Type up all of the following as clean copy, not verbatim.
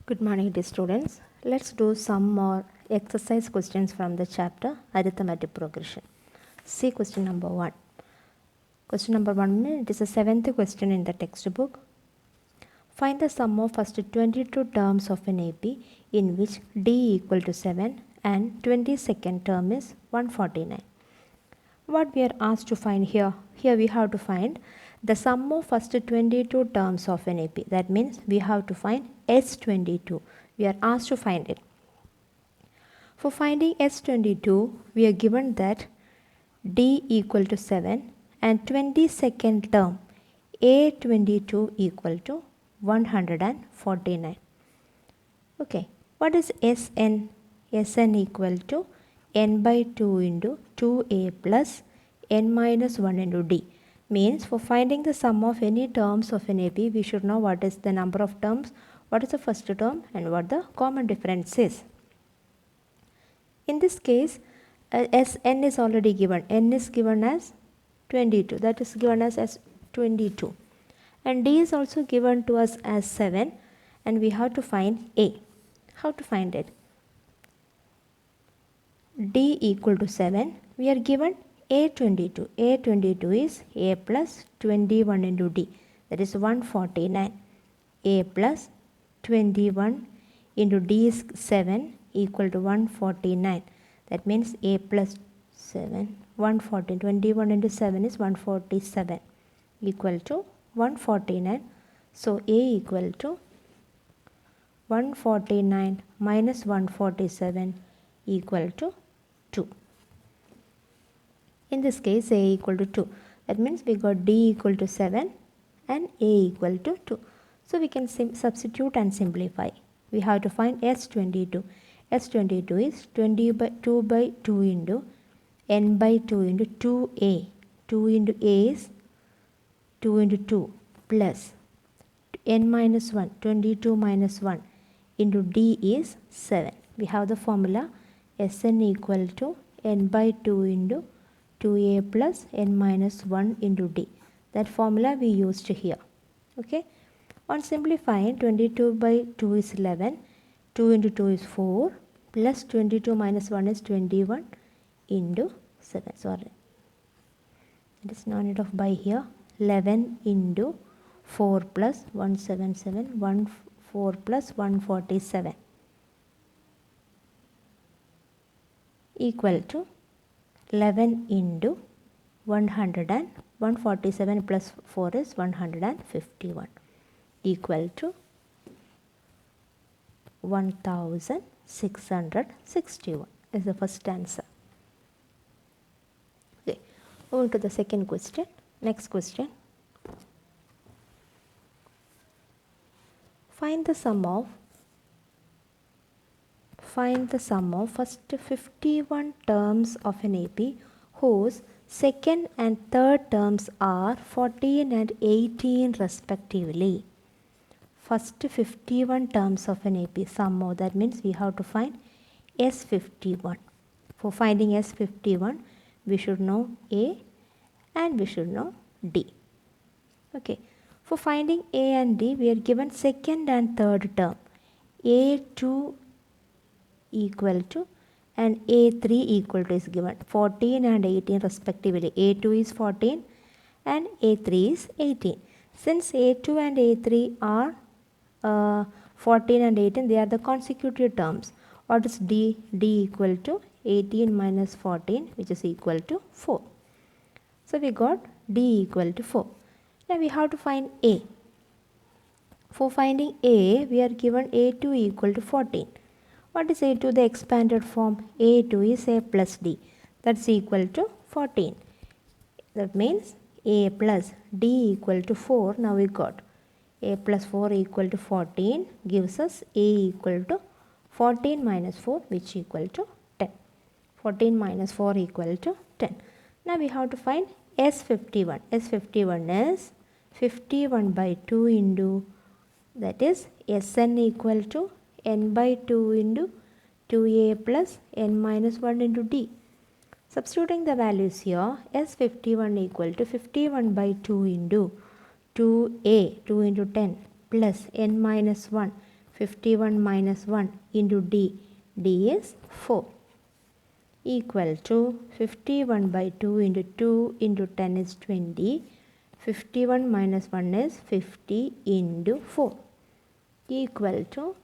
Good morning, dear students. Let's do some more exercise questions from the chapter Arithmetic Progression. See question number 1. Question number 1, it is the 7th question in the textbook. Find the sum of first 22 terms of an AP in which D equal to 7 and 22nd term is 149. What we are asked to find here we have to find the sum of first 22 terms of an AP. That means we have to find S22. We are asked to find it. For finding S22, we are given that D equal to 7 and 22nd term A22 equal to 149. Okay, what is Sn? Sn equal to n by 2 into 2a plus n minus 1 into d. Means for finding the sum of any terms of an AP, we should know what is the number of terms, what is the first term and what the common difference is. In this case, Sn is already given. N is given as 22. That is given as 22. And d is also given to us as 7. And we have to find a. How to find it? D equal to 7. We are given A22. A22 is A plus 21 into D. That is 149. A plus 21 into D is 7 equal to 149. That means A plus 7, 140. 21 into 7 is 147 equal to 149. So A equal to 149 minus 147 equal to 2. In this case, A equal to 2. That means we got D equal to 7 and A equal to 2. So we can substitute and simplify. We have to find S22. S22 is 2 by 2 into n by 2 into 2a. 2 into a is 2 into 2 plus n minus 1. 22 minus 1 into d is 7. We have the formula Sn equal to n by 2 into 2a plus n minus 1 into d. That formula we used here. Okay. On simplifying, 22 by 2 is 11. 2 into 2 is 4 plus 22 minus 1 is 21 into 7. Sorry. It is no need of by here. 11 into 4 plus 177. 4 plus 147. Equal to 11 into 147 plus 4 is 151 equal to 1661 is the first answer. Okay, moving to the second question. Next question. Find the sum of first 51 terms of an AP whose second and third terms are 14 and 18 respectively. First 51 terms of an AP sum of, that means we have to find S51. For finding S51, we should know A and we should know D. Okay. For finding A and D, we are given second and third term. A2 equal to and A3 equal to is given 14 and 18 respectively. A2 is 14 and A3 is 18. Since A2 and A3 are 14 and 18, they are the consecutive terms. What is D? D equal to 18 minus 14, which is equal to 4. So we got D equal to 4. Now we have to find A. For finding A, we are given A2 equal to 14. What is A2? The expanded form. A2 is A plus D. That's equal to 14. That means A plus D equal to 4. Now we got A plus 4 equal to 14 gives us A equal to 14 minus 4, which equal to 10. 14 minus 4 equal to 10. Now we have to find S51. S51 is 51 by 2 into, that is Sn equal to n by 2 into 2a plus n minus 1 into d. Substituting the values here, S51 equal to 51 by 2 into 2a, 2 into 10 plus n minus 1. 51 minus 1 into d, d is 4, equal to 51 by 2 into 2 into 10 is 20. 51 minus 1 is 50 into 4, equal to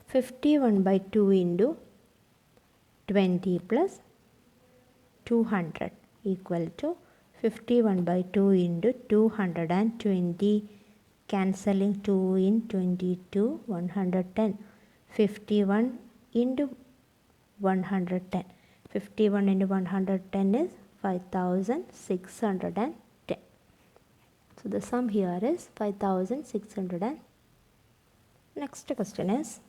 51 by 2 into 20 plus 200, equal to 51 by 2 into 220, cancelling 2 in 22, 110. 51 into 110. 51 into 110 is 5610. So the sum here is 5610. Next question is,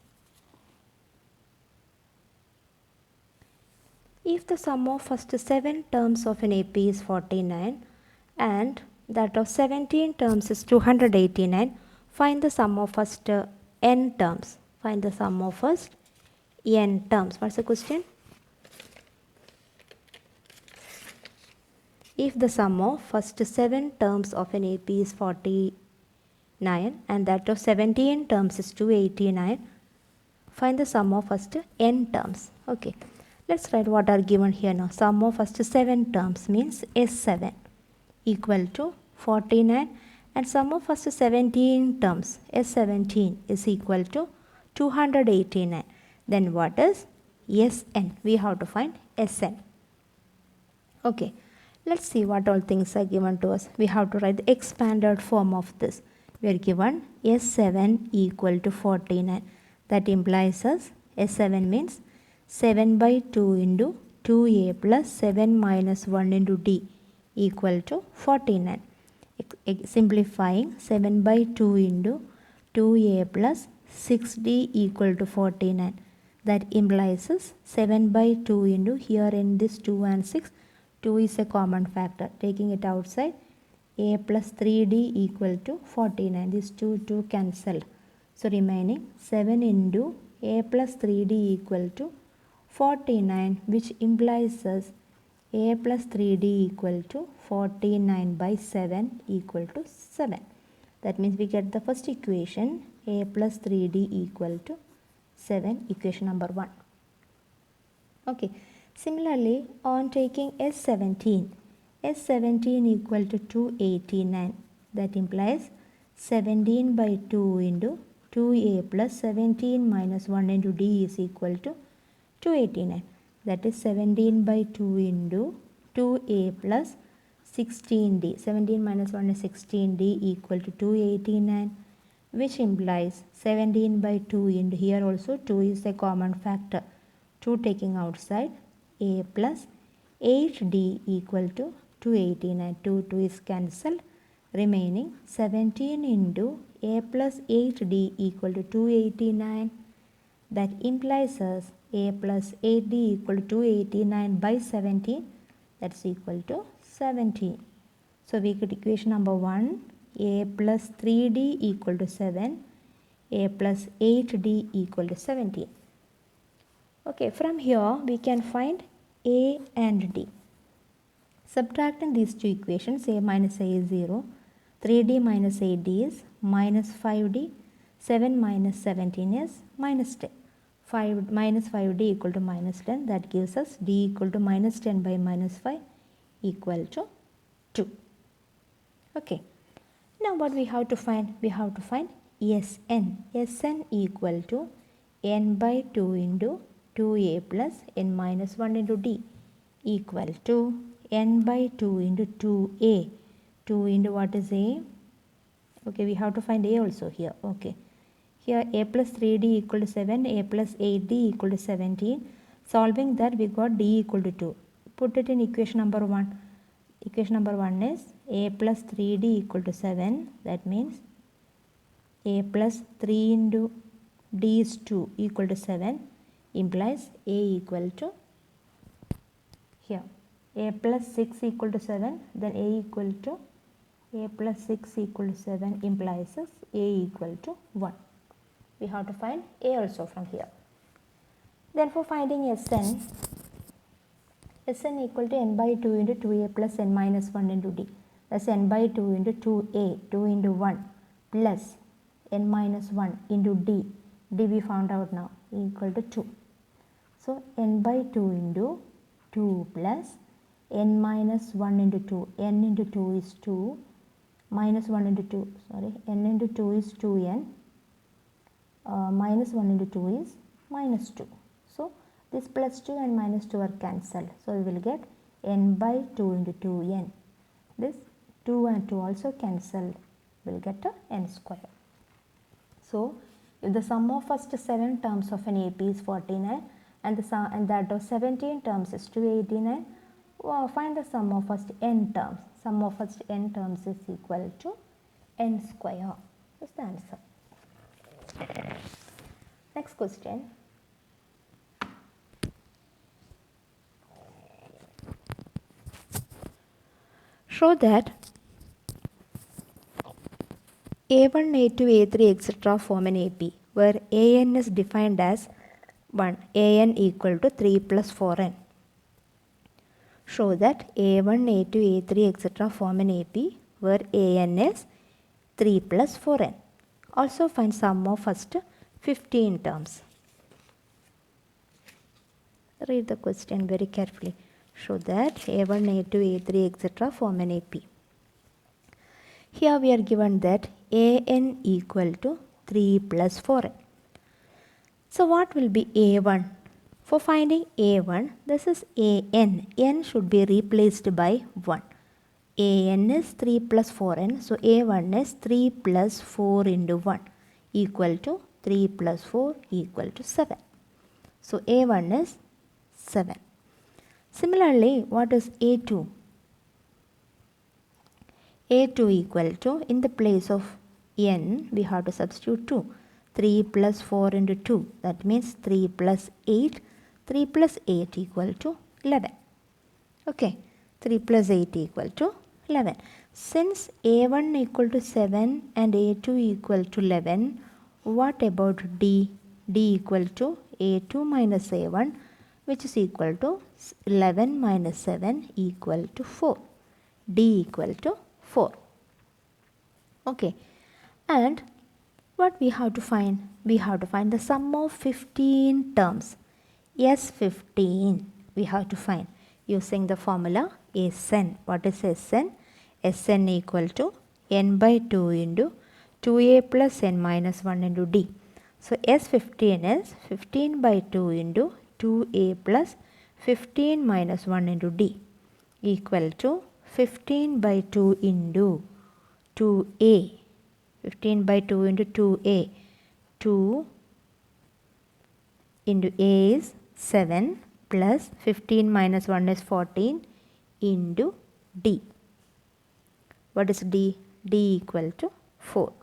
if the sum of first 7 terms of an AP is 49 and that of 17 terms is 289, find the sum of first n terms. Find the sum of first n terms. What's the question? If the sum of first 7 terms of an AP is 49 and that of 17 terms is 289, find the sum of first n terms. Okay, let's write what are given here now. Sum of first 7 terms means S7 equal to 49 and sum of first 17 terms S17 is equal to 289. Then what is Sn? We have to find Sn. Okay, let's see what all things are given to us. We have to write the expanded form of this. We are given S7 equal to 49. That implies us S7 means 7 by 2 into 2a plus 7 minus 1 into d equal to 49. Simplifying 7 by 2 into 2a plus 6d equal to 49. That implies us 7 by 2 into, here in this 2 and 6, 2 is a common factor. Taking it outside, a plus 3d equal to 49. These 2 cancel. So remaining 7 into a plus 3d equal to 49, which implies us a plus 3d equal to 49 by 7 equal to 7. That means we get the first equation, a plus 3d equal to 7, equation number 1. Okay. Similarly, on taking S17 equal to 289. That implies 17 by 2 into 2a plus 17 minus 1 into d is equal to 289. That is 17 by 2 into 2a plus 16d. 17 minus 1 is 16d equal to 289, which implies 17 by 2 into, here also 2 is a common factor. 2 taking outside, a plus 8d equal to 289. 2 is cancelled. Remaining 17 into a plus 8d equal to 289. That implies us a plus 8d equal to 289 by 17. That's equal to 17. So we get equation number 1, a plus 3d equal to 7, a plus 8d equal to 17. Okay, from here we can find a and d. Subtracting these two equations, a minus a is 0, 3d minus 8d is minus 5d, 7 minus 17 is minus 10. 5 minus 5d equal to minus 10, that gives us d equal to minus 10 by minus 5 equal to 2. Okay, now what we have to find? We have to find Sn. Sn equal to n by 2 into 2a plus n minus 1 into d equal to n by 2 into 2a. 2 into what is a? Okay, we have to find a also here. Okay, here a plus 3d equal to 7, a plus 8d equal to 17. Solving that, we got d equal to 2. Put it in equation number 1. Equation number 1 is a plus 3d equal to 7. That means a plus 3 into d is 2 equal to 7, implies a equal to, here, a plus 6 equal to 7, then a equal to, a plus 6 equal to 7 implies us a equal to 1. We have to find a also from here. Then for finding Sn equal to n by 2 into 2a plus n minus 1 into d. That's n by 2 into 2a, 2 into 1 plus n minus 1 into d. D we found out now equal to 2. So n by 2 into 2 plus n minus 1 into 2. N into 2 is 2 minus 1 into 2. Sorry, n into 2 is 2n. Minus 1 into 2 is minus 2. So this plus 2 and minus 2 are cancelled. So we will get n by 2 into 2n. This 2 and 2 also cancelled. We will get a n square. So if the sum of first 7 terms of an AP is 49 and that of 17 terms is 289, find the sum of first n terms. Sum of first n terms is equal to n square. That's the answer. Next question. Show that A1, A2, A3, etc. form an AP where AN is defined as 1, AN equal to 3 plus 4n. Show that A1, A2, A3, etc. form an AP where AN is 3 plus 4n. Also find sum of first 15 terms. Read the question very carefully. Show that A1, A2, A3, etc. form an AP. Here we are given that AN equal to 3 plus 4n. So what will be A1? For finding A1, this is AN. N should be replaced by 1. AN is 3 plus 4n. So A1 is 3 plus 4 into 1 equal to 3 plus 4 equal to 7. So A1 is 7. Similarly, what is A2? A2 equal to, in the place of n, we have to substitute 2. 3 plus 4 into 2. That means 3 plus 8. 3 plus 8 equal to 11. Okay. 3 plus 8 equal to 11. Since A1 equal to 7 and A2 equal to 11, what about D? D equal to A2 minus A1, which is equal to 11 minus 7 equal to 4. D equal to 4. Okay. And what we have to find? We have to find the sum of 15 terms. S15 we have to find using the formula Sn. What is Sn? Sn equal to n by 2 into 2a plus n minus 1 into d. So S15 is 15 by 2 into 2a plus 15 minus 1 into d equal to 15 by 2 into 2a. 15 by 2 into 2a. 2 into a is 7 plus 15 minus 1 is 14 into d. What is d? D equal to 4.